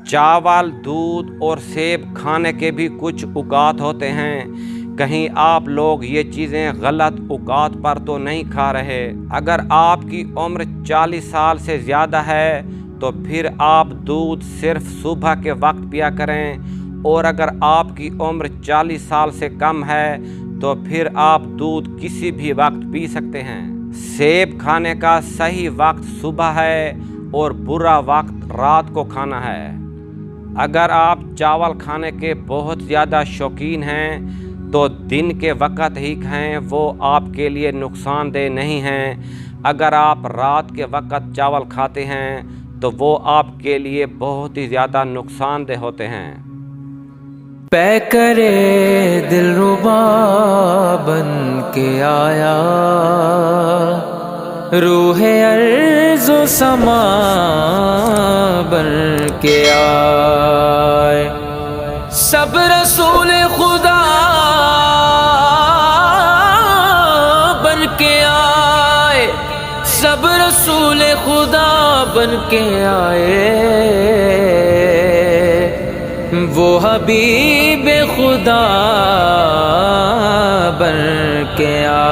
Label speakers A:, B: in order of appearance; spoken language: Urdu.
A: چاول، دودھ اور سیب کھانے کے بھی کچھ اوقات ہوتے ہیں۔ کہیں آپ لوگ یہ چیزیں غلط اوقات پر تو نہیں کھا رہے؟ اگر آپ کی عمر 40 سال سے زیادہ ہے تو پھر آپ دودھ صرف صبح کے وقت پیا کریں، اور اگر آپ کی عمر 40 سال سے کم ہے تو پھر آپ دودھ کسی بھی وقت پی سکتے ہیں۔ سیب کھانے کا صحیح وقت صبح ہے اور برا وقت رات کو کھانا ہے۔ اگر آپ چاول کھانے کے بہت زیادہ شوقین ہیں تو دن کے وقت ہی کھائیں، وہ آپ کے لیے نقصان دہ نہیں ہیں۔ اگر آپ رات کے وقت چاول کھاتے ہیں تو وہ آپ کے لیے بہت ہی زیادہ نقصان دہ ہوتے ہیں۔
B: پے کرے دلربا بن کے آیا، روح ارض و سما بن کے آئے، سب رسول خدا بن کے آئے، سب رسول خدا بن کے آئے، وہ حبیب خدا بن کے آئے۔